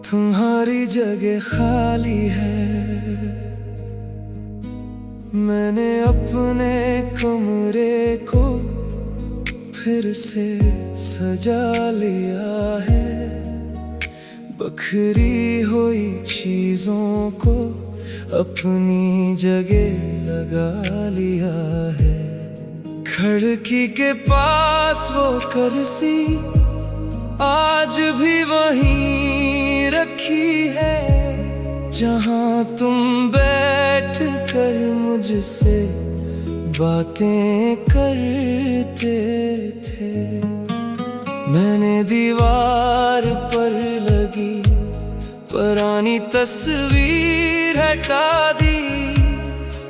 तुम्हारी जगह खाली है, मैंने अपने कमरे को फिर से सजा लिया है। बिखरी हुई चीजों को अपनी जगह लगा लिया है। खिड़की के पास वो कुर्सी आज भी वहीं रखी है, जहां तुम बैठ कर मुझसे बातें करते थे। मैंने दीवार पर लगी पुरानी तस्वीर हटा दी,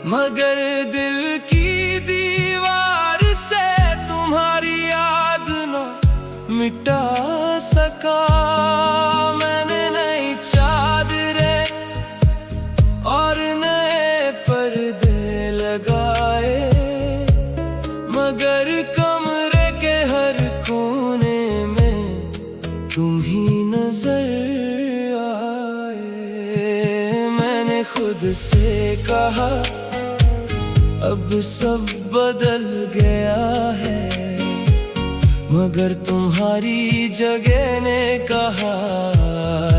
मगर दिल की दीवार से तुम्हारी याद न मिटा सका। मैंने नई चादरें और नए पर्दे लगाए, मगर कमरे के हर कोने में तुम ही नजर आए। मैंने खुद से कहा अब सब बदल गया है, मगर तुम्हारी जगह ने कहा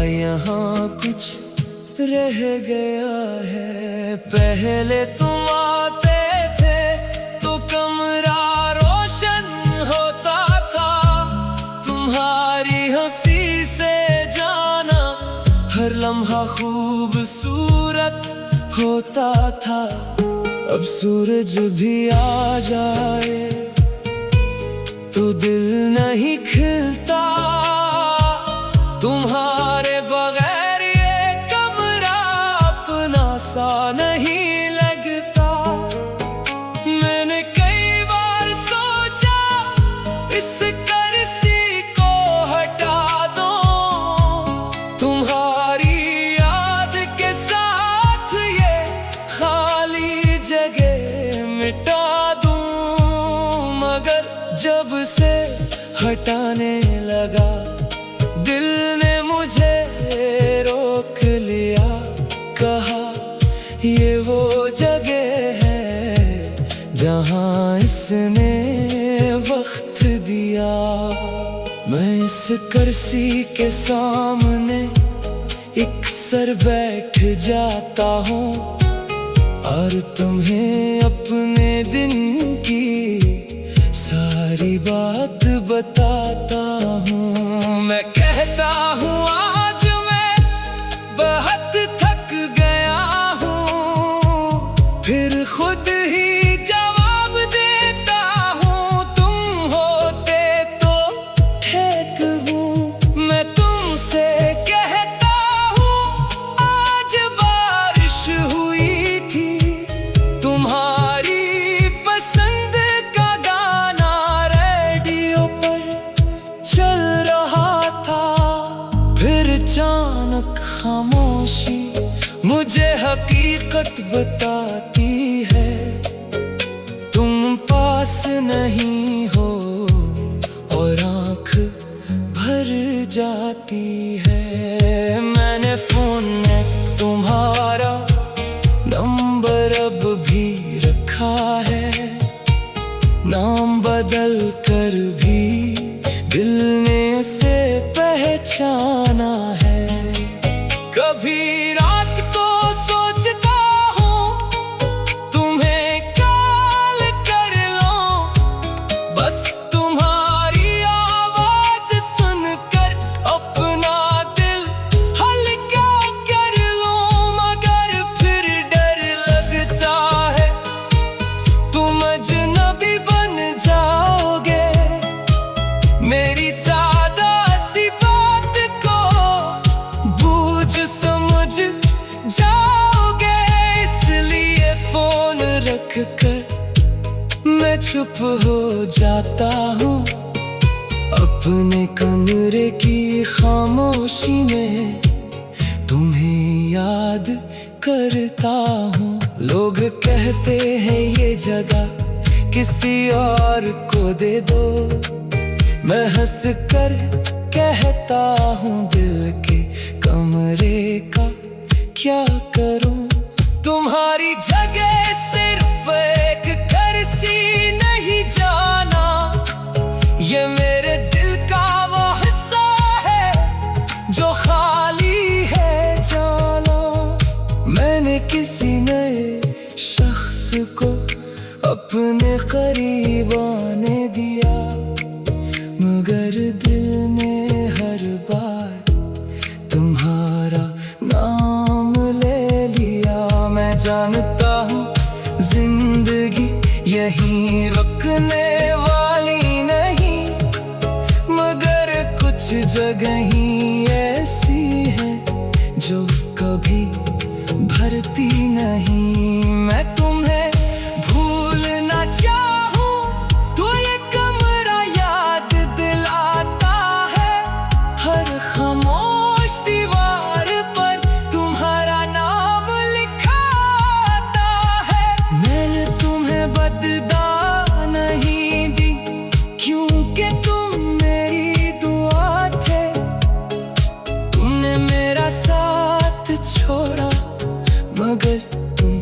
यहाँ कुछ रह गया है। पहले तुम आते थे तो कमरा रोशन होता था, तुम्हारी हंसी से जाना हर लम्हा खूबसूरत होता था। अब सूरज भी आ जाए तो दिल नहीं खिलता, तुम्हारे बगैर ये कमरा अपना सा नहीं लगता। मैंने कई बार सोचा इस कुर्सी को हटा दो, तुम्हारी याद के साथ ये खाली जगह मिटा दूं, मगर जब से हटाने लगा दिल ने मुझे रोक लिया। कहा ये वो जगह है जहां इसने वक्त दिया। मैं इस कुर्सी के सामने एक सर बैठ जाता हूँ और तुम्हें अपने दिन की सारी बात बताता हूँ। मैं कहता हूँ आज मैं बहुत थक गया हूँ, फिर खुद ही जवाब देता हूँ तुम होते तो ठीक हूँ। मैं तुमसे कहता हूँ आज बारिश हुई थी, तुम्हारी अचानक खामोशी मुझे हकीकत बताती है। तुम पास नहीं हो और आँख भर जाती है। मैंने फोन में तुम्हारा नंबर अब भी रखा है, नाम बदल कर भी दिल ने उसे पहचाना है। कभी रात को सोचता हूँ तुम्हें कॉल कर लूं, बस तुम्हारी आवाज सुनकर अपना दिल हल्का कर लूं, मगर फिर डर लगता है तुम अजनबी बन जाओगे, मेरी सादा सी बात को बूझ समझ जाओगे। इसलिए फोन रख कर मैं चुप हो जाता हूँ, अपने कमरे की खामोशी में तुम्हें याद करता हूँ। लोग कहते हैं ये जगह किसी और को दे दो। मैं हंस कर कहता हूँ दिल के कमरे का क्या करूँ। तुम्हारी जगह सिर्फ एक कुर्सी नहीं जाना, ये मेरे दिल का वो हिस्सा है जो खाली है जाना। मैंने किसी नए शख्स को अपने करीब आने दिया, मगर दिल ने हर बार तुम्हारा नाम ले लिया। मैं जानता हूँ जिंदगी यहीं रुकने वाली नहीं, मगर कुछ जगह ही ऐसी है जो कभी भरती नहीं। मैं तुम्हें भूलना चाहूँ तो ये कमरा याद दिलाता है, हर खामोश दीवार पर तुम्हारा नाम लिखा आता है। मैंने तुम्हें बदला नहीं दी क्योंकि तुम मेरी दुआ थे, तुमने मेरा साथ छोड़ा मगर तुम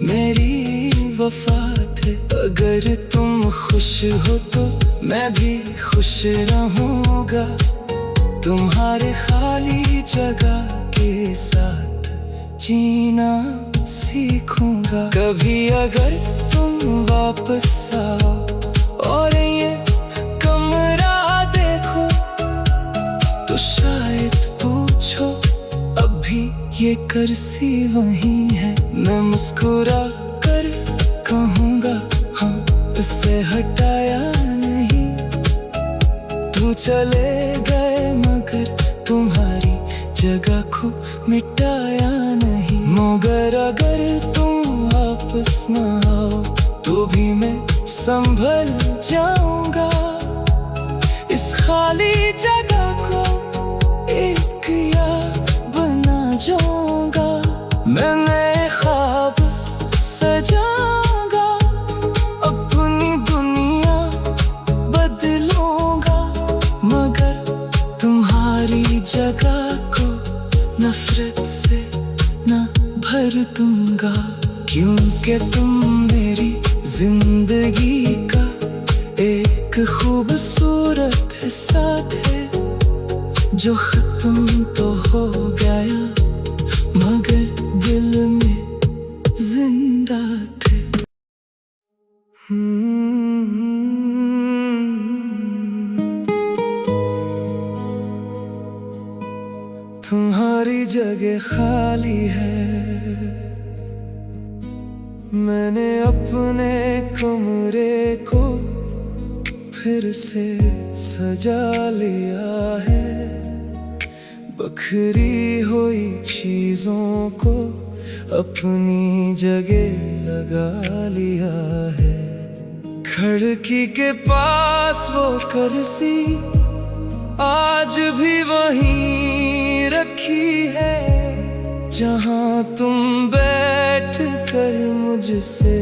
मेरी वफा थे। अगर तुम खुश हो तो मैं भी खुश रहूँगा, तुम्हारे खाली जगह के साथ जीना सीखूंगा। कभी अगर तुम वापस आओ और ये कमरा देखो तो शायद पूछो अभी ये कुर्सी वही है। मैं मुस्कुरा कर कहूँगा हाँ, इसे हटाया नहीं। तू चले गए मगर तुम्हारी जगह को मिटाया नहीं। मगर अगर तुम वापस ना आओ तो भी मैं संभल जाऊंगा, इस खाली जगह को एक याद बना जाऊंगा। मैं नए ख्वाब सजाऊंगा, अपनी दुनिया बदलूंगा, मगर तुम्हारी जगह को नफरत से न भर दूंगा। क्योंकि तुम मेरी जिंदगी का एक खूबसूरत हिस्सा थे जो खत्म तो हो गया मगर दिल में जिंदा थे। तुम्हारी जगह खाली है, मैंने अपने कमरे को फिर से सजा लिया है। बखरी हुई चीजों को अपनी जगह लगा लिया है। खिड़की के पास वो कुर्सी आज भी वहीं रखी है जहां तुम बैठ कर मुझसे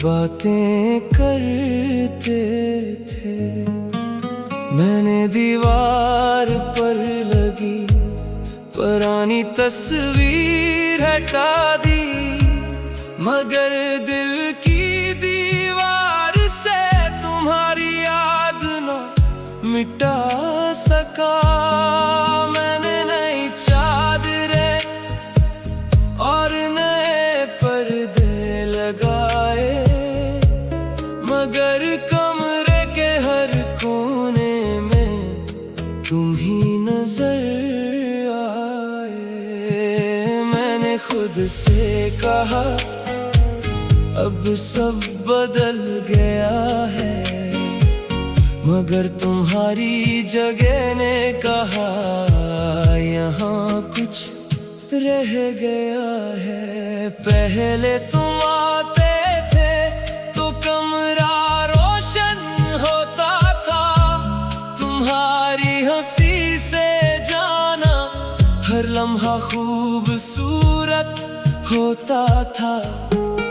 बातें करते थे। मैंने दीवार पर लगी पुरानी तस्वीर हटा दी, मगर दिल की दीवार से तुम्हारी याद न मिटा सका। मैंने नई चादरें और नए पर्दे लगाए, मगर कमरे के हर कोने में तुम ही नजर आए। मैंने खुद से कहा अब सब बदल गया है, मगर तुम्हारी जगह ने कहा यहाँ कुछ रह गया है। पहले तुम आते थे तो कमरा रोशन होता था, तुम्हारी हंसी से जाना हर लम्हा खूबसूरत होता था।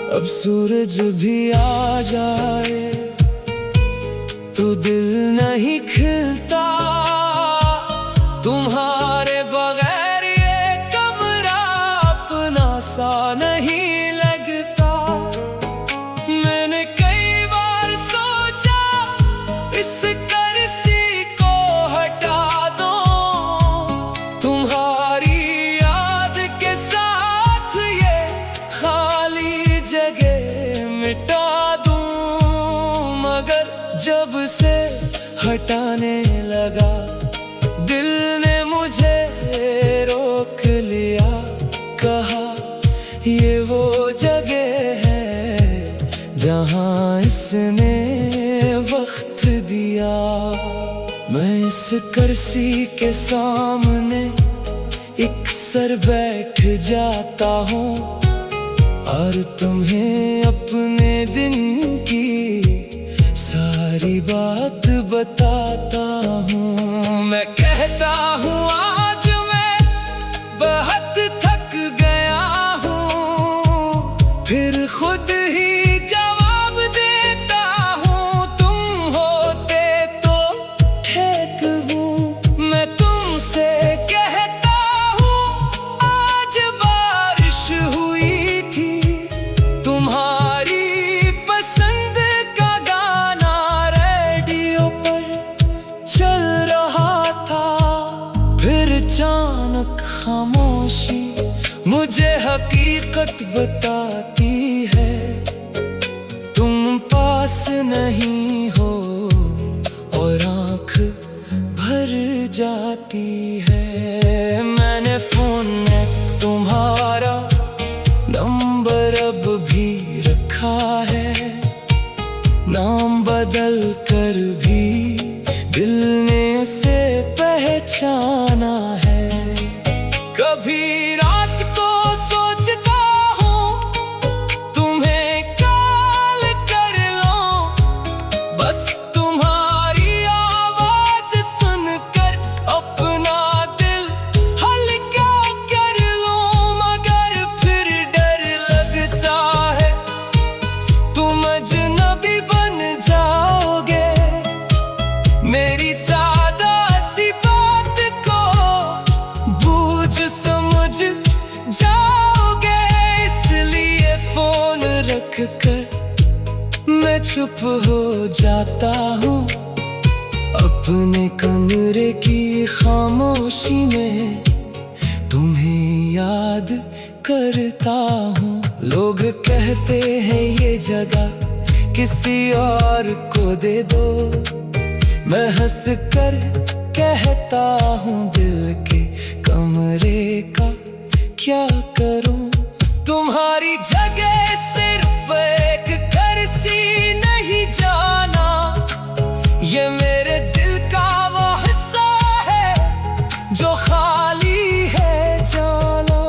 अब सूरज भी आ जाए तो दिल नहीं खिलता, तुम्हारे बगैर ये कमरा अपना सा नहीं लगता। मैंने कई बार सोचा इस कुर्सी को हटा दो, तुम्हारी याद के साथ ये खाली जगह मिटा दूं, मगर जब से हटाने लगा दिल ने मुझे रोक लिया, कहा ये वो जगह है जहां इसने वक्त दिया। मैं इस कुर्सी के सामने एक सर बैठ जाता हूँ और तुम्हें अपने दिन की सारी बात बताता हूँ। मैं कहता हूँ आज मैं बहुत थक गया हूँ, फिर खुद ही जवाब देता हूँ तुम होते तो ठीक हूँ। मैं तुमसे कहता हूँ आज बारिश हुई थी, तुम्हारी पसंद का गाना रेडियो पर चल रहा था, फिर अचानक खामोशी मुझे हकीकत बताती है, तुम पास नहीं हो और आँख भर जाती है। मैंने फोन में तुम्हारा नंबर अब भी रखा है, नाम बदल कर भी दिल ने उसे पहचाना है। कभी रात को सोचता हूँ तुम्हें कॉल कर लूं, बस तुम्हारी आवाज सुनकर अपना दिल हल्का कर लूं, मगर फिर डर लगता है तुम अजनबी बन जाओगे, मेरी सादा सी बात को बूझ समझ जाओगे, इसलिए फोन रख कर मैं चुप हो जाता हूँ, अपने कमरे की खामोशी में तुम्हें याद करता हूँ। लोग कहते हैं ये जगह किसी और को दे दो, मैं हंस कर कहता हूँ दिल के कमरे का क्या करूँ। तुम्हारी जगह सिर्फ एक कुर्सी नहीं जाना, ये मेरे दिल का वो हिस्सा है जो खाली है जाना।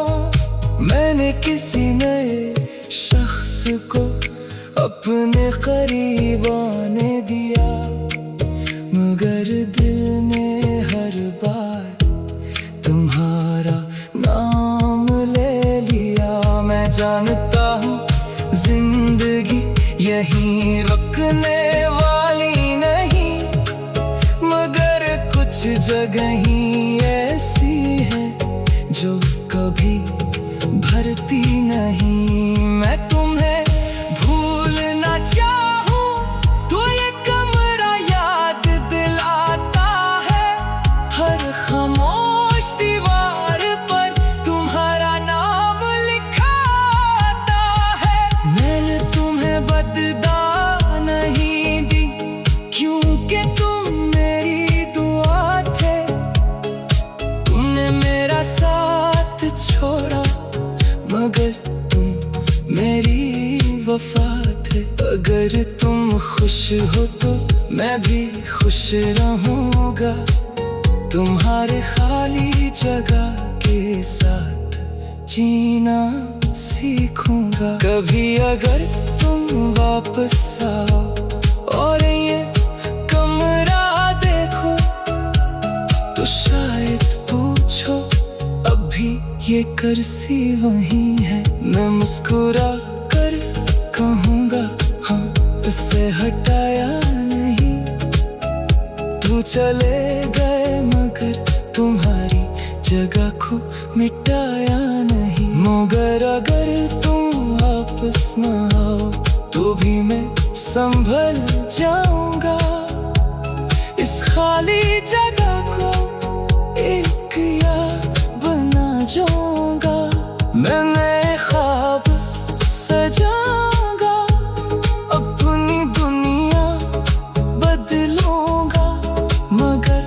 मैंने किसी नए शख्स को अपने करीब आने दिया, मगर दिल ने हर बार तुम्हारा नाम ले लिया। मैं जानता हूँ जिंदगी यहीं रुकने वाली नहीं, मगर कुछ जगह ही ऐसी है जो कभी भरती नहीं। मैं तुम्हें भूलना चाहूँ तो ये कमरा याद दिलाता है, हर खामोश दीवार पर तुम्हारा नाम लिखा आता है। मैंने तुम्हें बददा नहीं दी क्योंकि तुम मेरी दुआ थे, तुमने मेरा साथ छोड़ा मगर तुम मेरी वफा थे। अगर तुम खुश हो तो मैं भी खुश रहूँगा, तुम्हारे खाली जगह के साथ जीना सीखूंगा। कभी अगर तुम वापस आओ और ये कमरा देखो तो शायद पूछो अभी ये कुर्सी वही है। मैं मुस्कुरा कर चले गए मगर तुम्हारी जगह को मिटाया नहीं। मगर अगर तुम वापस न आओ तो भी मैं संभल जाऊंगा। इस खाली जगह को एक याद बना जाऊंगा। मैं नए ख्वाब सजाऊंगा, अपनी दुनिया बदलूंगा। मगर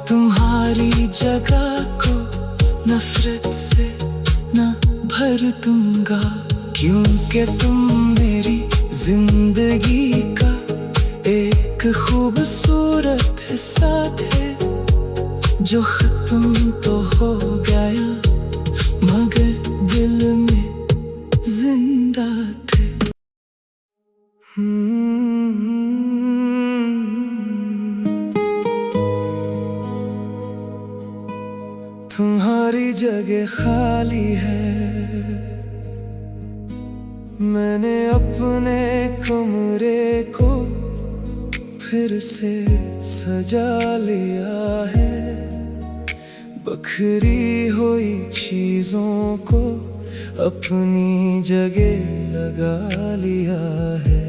तुम्हारी जगह को नफरत से न भर दूंगा। क्योंकि तुम मेरी जिंदगी का एक खूबसूरत हिस्सा थे, जो खत्म तो हो गया मगर दिल में जिंदा थे। तुम्हारी जगह खाली है, मैंने अपने कमरे को फिर से सजा लिया है। बिखरी हुई चीजों को अपनी जगह लगा लिया है।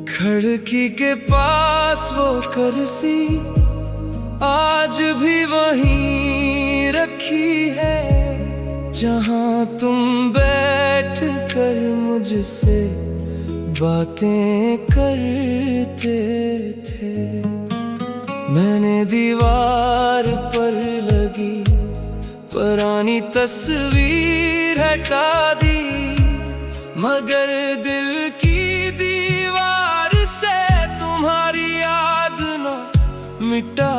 खिड़की के पास वो कुर्सी आज भी वहीं रखी है, जहां तुम बैठ कर मुझसे बातें करते थे। मैंने दीवार पर लगी पुरानी तस्वीर हटा दी, मगर दिल की दीवार से तुम्हारी याद न मिटा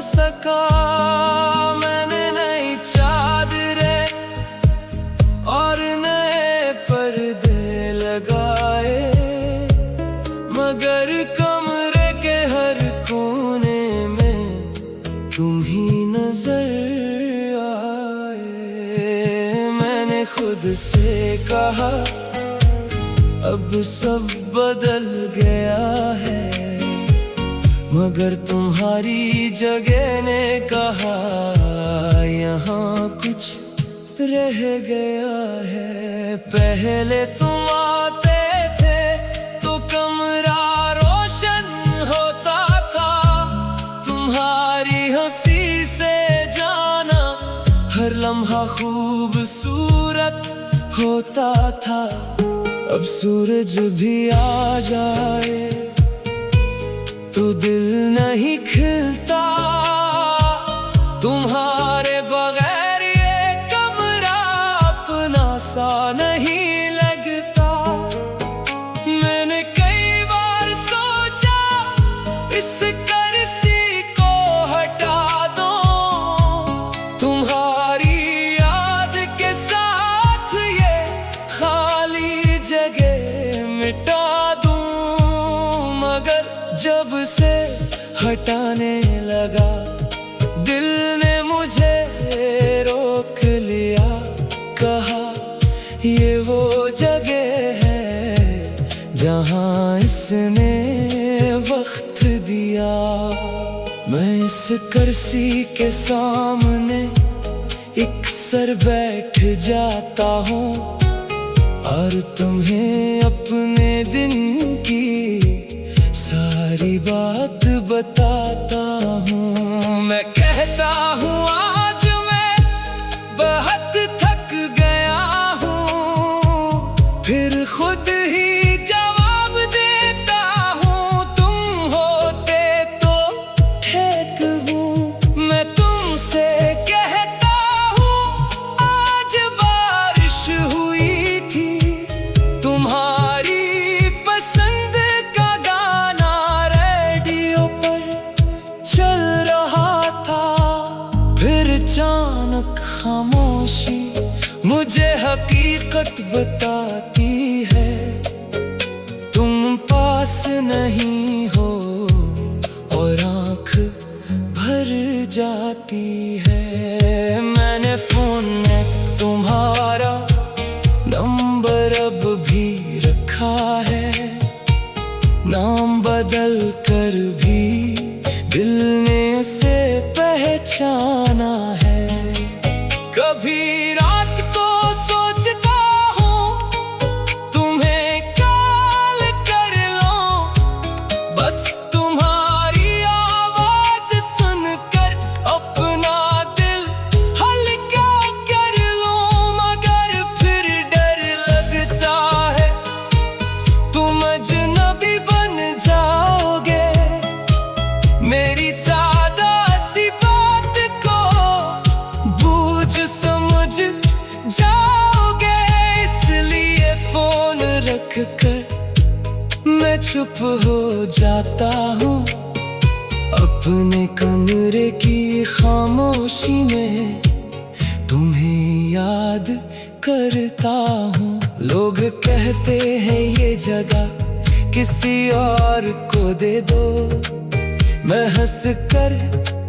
सका। मैंने नई चादरें और नए पर्दे लगाए, मगर कमरे के हर कोने में तुम ही नजर आए। मैंने खुद से कहा अब सब बदल गया है, मगर तुम्हारी जगह ने कहा यहाँ कुछ रह गया है। पहले तुम आते थे तो कमरा रोशन होता था, तुम्हारी हंसी से जाना हर लम्हा खूबसूरत होता था। अब सूरज भी आ जाए तो दिल नहीं खिलता, तुम्हारे बगैर ये कमरा अपना सा नहीं लगता। मैंने कई बार सोचा इस कुर्सी को हटा दो, तुम्हारी याद के साथ ये खाली जगह मिटा दूं। मगर जब से हटाने लगा दिल ने मुझे रोक लिया, कहा ये वो जगह है जहां इसने वक्त दिया। मैं इस कुर्सी के सामने एक सर बैठ जाता हूँ और तुम्हें अपने दिन की सारी बात बताता हूँ। मैं कहता हूँ आज मैं बहुत थक गया हूँ, फिर खुद ही जवाब देता हूँ तुम होते तो ठीक हूँ। मैं तुमसे कहता हूँ आज बारिश हुई थी, तुम्हारी पसंद का गाना रेडियो पर चल रहा था। फिर अचानक खामोशी मुझे हकीकत बताती है, तुम पास नहीं हो और आँख भर जाती है। मैंने फोन में तुम्हारा नंबर अब भी रखा है, नाम बदल कर भी दिल ने से पहचाना है। कभी रात को सोचता हूँ तुम्हें कॉल कर लूं, बस तुम्हारी आवाज सुनकर अपना दिल हल्का कर लूं। मगर फिर डर लगता है तुम अजनबी बन जाओगे, मेरी सादा सी बात को बूझ समझ जाओगे। इसलिए फोन रख कर मैं चुप हो जाता हूँ, अपने कमरे की खामोशी में तुम्हें याद करता हूँ। लोग कहते हैं ये जगह किसी और को दे दो, मैं हंस कर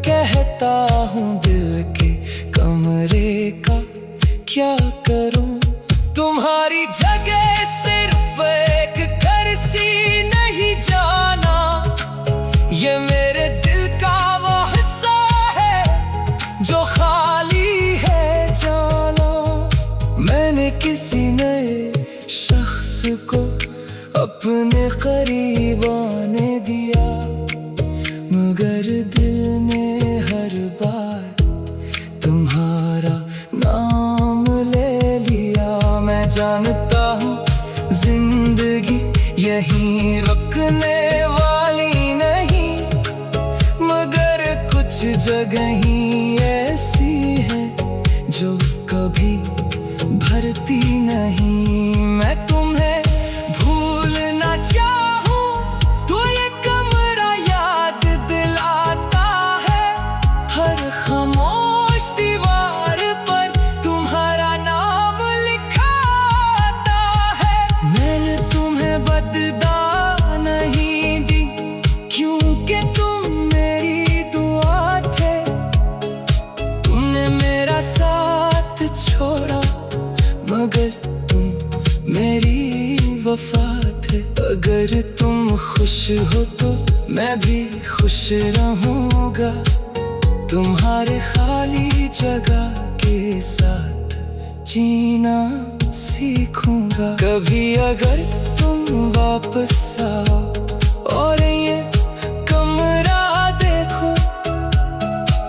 कहता हूँ दिल के कमरे का क्या करूँ। तुम्हारी जगह सिर्फ एक कुर्सी नहीं जाना, ये मेरे दिल का वो हिस्सा है जो खाली है जाना। मैंने किसी नए शख्स को अपने करीब आने दिया, मगर दिल ने हर बार तुम्हारा नाम ले लिया। मैं जानता हूँ जिंदगी यहीं रुकने वाली नहीं, मगर कुछ जगह ही ऐसी है जो कभी भरती नहीं। मैं तुम्हें भूलना चाहूँ तो ये कमरा याद दिलाता है, हर खामोश दीवार पर तुम्हारा नाम लिखाता है। मैंने तुम्हें बददा नहीं दी क्योंकि तुम मेरी दुआ थे, तुमने मेरा साथ छोड़ा मगर तुम मेरी वफा थे। अगर तुम खुश हो तो मैं भी खुश रहूँगा, तुम्हारे खाली जगह के साथ जीना सीखूंगा। कभी अगर तुम वापस आओ और ये कमरा देखो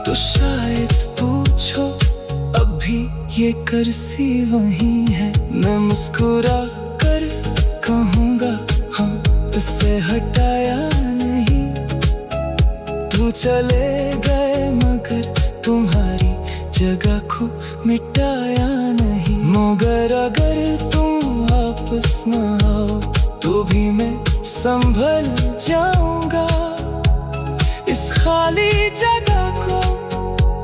तो शायद पूछो अभी ये कुर्सी वही है। मैं मुस्कुरा कर कहूँगा हाँ, इसे हटाया नहीं। तू चले गए मगर तुम्हारी जगह को मिटाया नहीं। मगर अगर तुम वापस न आओ तो भी मैं संभल जाऊंगा, इस खाली जगह को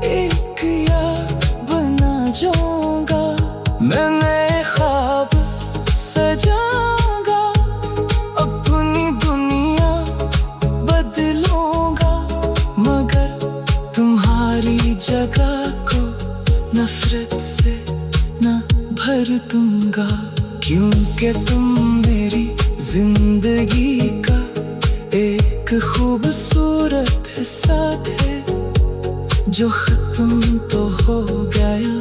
एक याद बना जाऊंगा। मैं नए ख्वाब सजाऊंगा, अपनी दुनिया बदलूंगा, मगर तुम्हारी जगह को नफरत से न भर दूंगा। क्योंकि तुम मेरी जिंदगी का एक खूबसूरत हिस्सा थे जो खत्म तो हो गया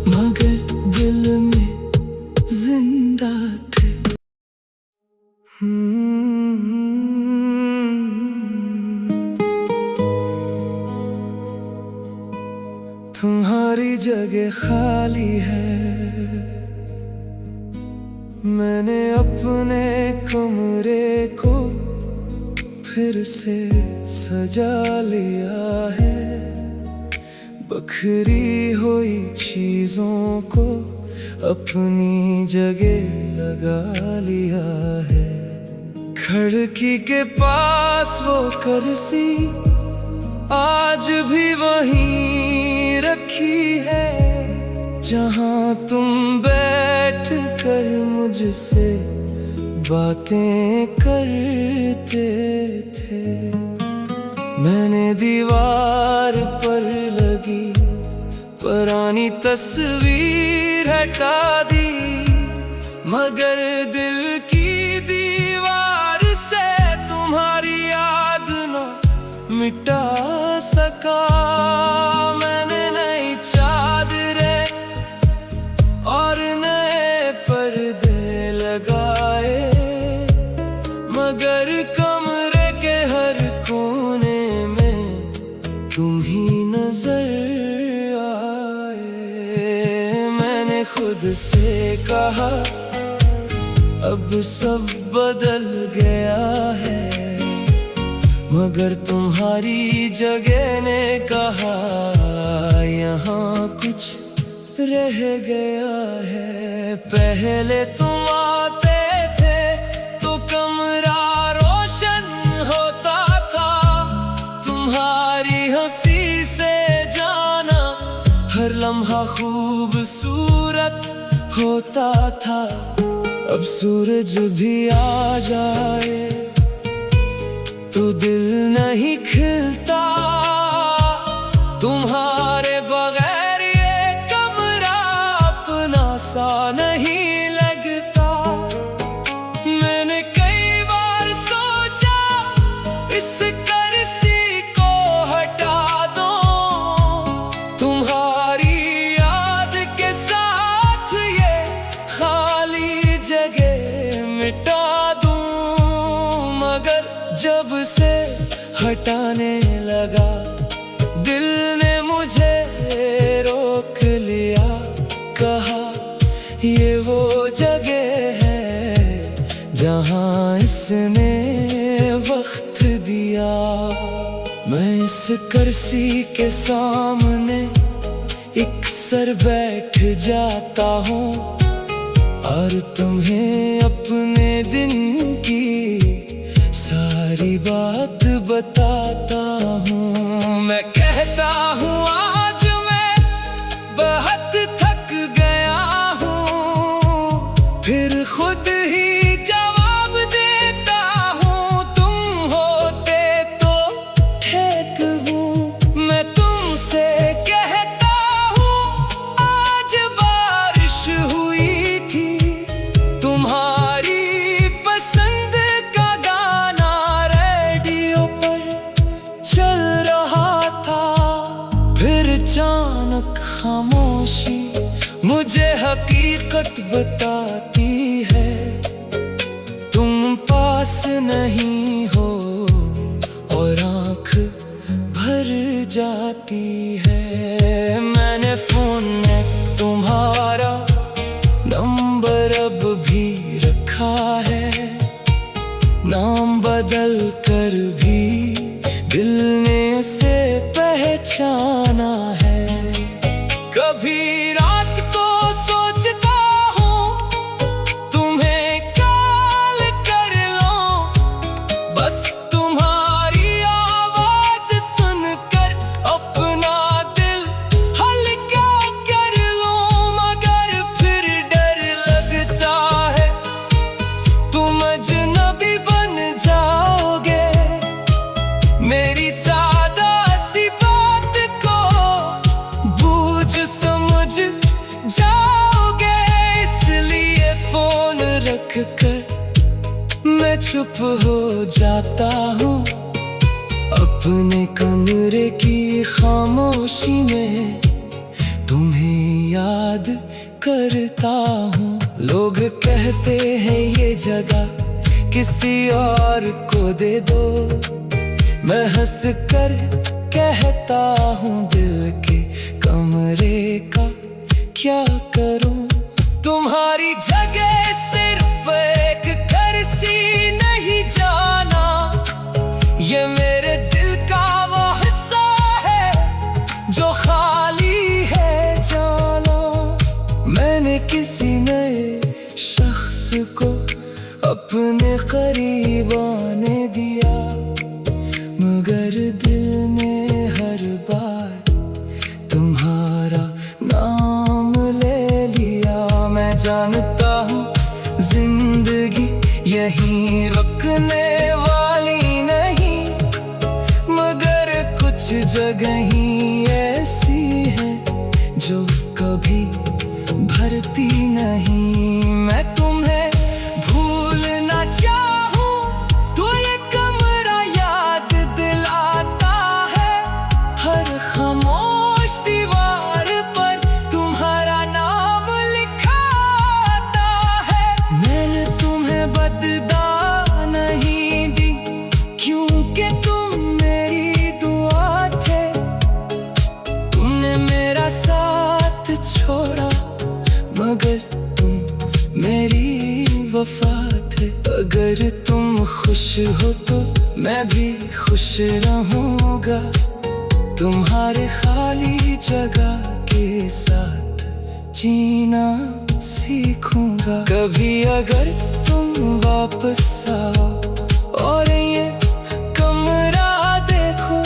मगर दिल में जिंदा थे। तुम्हारी जगह खाली है, मैंने अपने कमरे को फिर से सजा लिया है। बिखरी हुई चीजों को अपनी जगह लगा लिया है। खिड़की के पास वो कुर्सी आज भी वहीं रखी है जहां तुम बैठ कर मुझसे बातें करते थे। मैंने दीवार पर लगी पुरानी तस्वीर हटा दी, मगर दिल की दीवार से तुम्हारी याद न मिटा न सका। मैंने नई चादरें और नए पर्दे लगाए, मगर कमरे के हर कोने में तुम ही नजर आए। मैंने खुद से कहा अब सब बदल गया है, मगर तुम्हारी जगह ने कहा यहाँ कुछ रह गया है। पहले तुम आते थे तो कमरा रोशन होता था, तुम्हारी हंसी से जाना हर लम्हा खूबसूरत होता था। अब सूरज भी आ जाए तो दिल नहीं खिलता, तुम्हारे बगैर ये कमरा अपना सा नहीं लगता। मैंने कई बार सोचा इस कुर्सी को हटा दो, तुम्हारी याद के साथ ये खाली जगह मिटा दूं। मगर जब से हटाने लगा दिल ने मुझे रोक लिया, कहा ये वो जगह है जहाँ इसने वक्त दिया। मैं इस कुर्सी के सामने एक सर बैठ जाता हूँ और तुम्हें अपने दिन की सारी बात बताता हूँ। मैं कहता हूँ आज मैं बहुत थक गया हूँ, फिर खुद ही जवाब देता हूँ तुम होते तो ठीक हूँ। मैं तुमसे कहता हूँ आज बारिश हुई थी, तुम्हारी पसंद का गाना रेडियो पर चल रहा था। फिर अचानक खामोशी मुझे हकीकत बताती है, तुम पास नहीं हो और आँख भर जाती है। मैंने फोन में तुम्हारा नंबर अब भी रखा है, नाम बदल कर भी दिल ने उसे पहचाना है। कभी रात को सोचता हूँ तुम्हें कॉल कर लूं, बस तुम्हारी आवाज सुनकर अपना दिल हल्का कर लूं। मगर फिर डर लगता है तुम अजनबी बन जाओगे, मेरी सादा सी बात को बूझ समझ जाओगे। इसलिए फोन रख कर मैं चुप हो जाता हूँ, अपने कमरे की खामोशी में तुम्हें याद करता हूँ। लोग कहते हैं ये जगह किसी और को दे दो, मैं हंस कर कहता हूँ दिल के कमरे का क्या करूँ। तुम्हारी जगह सिर्फ एक कुर्सी नहीं जाना, ये मेरे दिल का वो हिस्सा है जो खाली है जाना। मैंने किसी नए शख्स को अपने करीब आने दिया, मगर दिल ने हर बार तुम्हारा नाम ले लिया। मैं जानता हूँ जिंदगी यहीं रुकने वाली नहीं, मगर कुछ जगह ही ऐसी है जो कभी भरती नहीं। मैं तुम्हें भूल ना चाहूं तो ये कमरा याद दिलाता है, खुश हो तो मैं भी खुश रहूंगा, तुम्हारे खाली जगह के साथ जीना सीखूंगा। कभी अगर तुम वापस आओ और ये कमरा देखो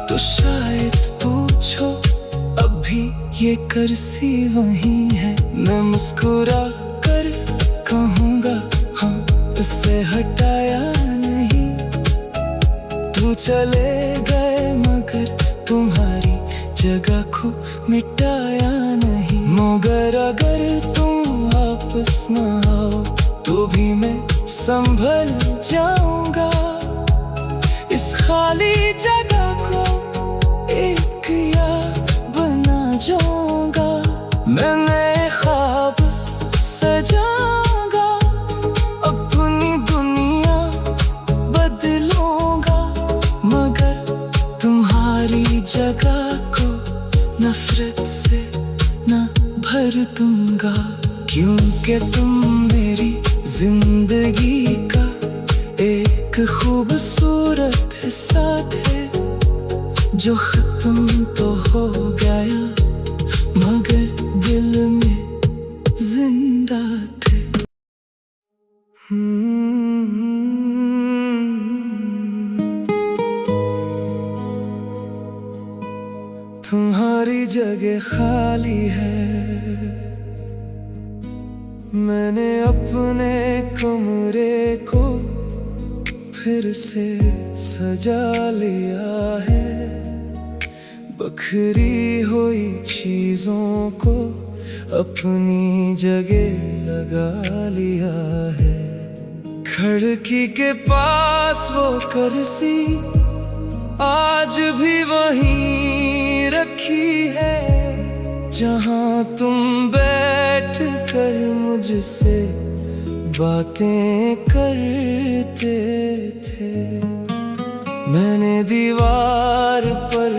तो शायद पूछो अभी ये कुर्सी वही है। मैं मुस्कुरा कर कहूँगा हाँ, इसे हटाया नहीं। तू चले गए मगर तुम्हारी जगह को मिटाया नहीं। मगर अगर तुम वापस न आओ तो भी मैं संभल जाऊंगा, इस खाली जगह को एक याद बना जाऊंगा। मैं नए ख्वाब सजाऊंगा, अपनी दुनिया बदलूंगा, मगर तुम्हारी जगह को नफरत से न भर दूंगा। क्योंकि तुम मेरी जिंदगी का एक खूबसूरत हिस्सा थे, जो खत्म तो हो गया मगर दिल में जिंदा थे। तुम्हारी जगह खाली है, मैंने अपने कमरे को फिर से सजा लिया है। बिखरी हुई चीजों को अपनी जगह लगा लिया है। खिड़की के पास वो कुर्सी आज भी वहीं रखी है, जहाँ तुम बैठ कर मुझसे बातें करते थे। मैंने दीवार पर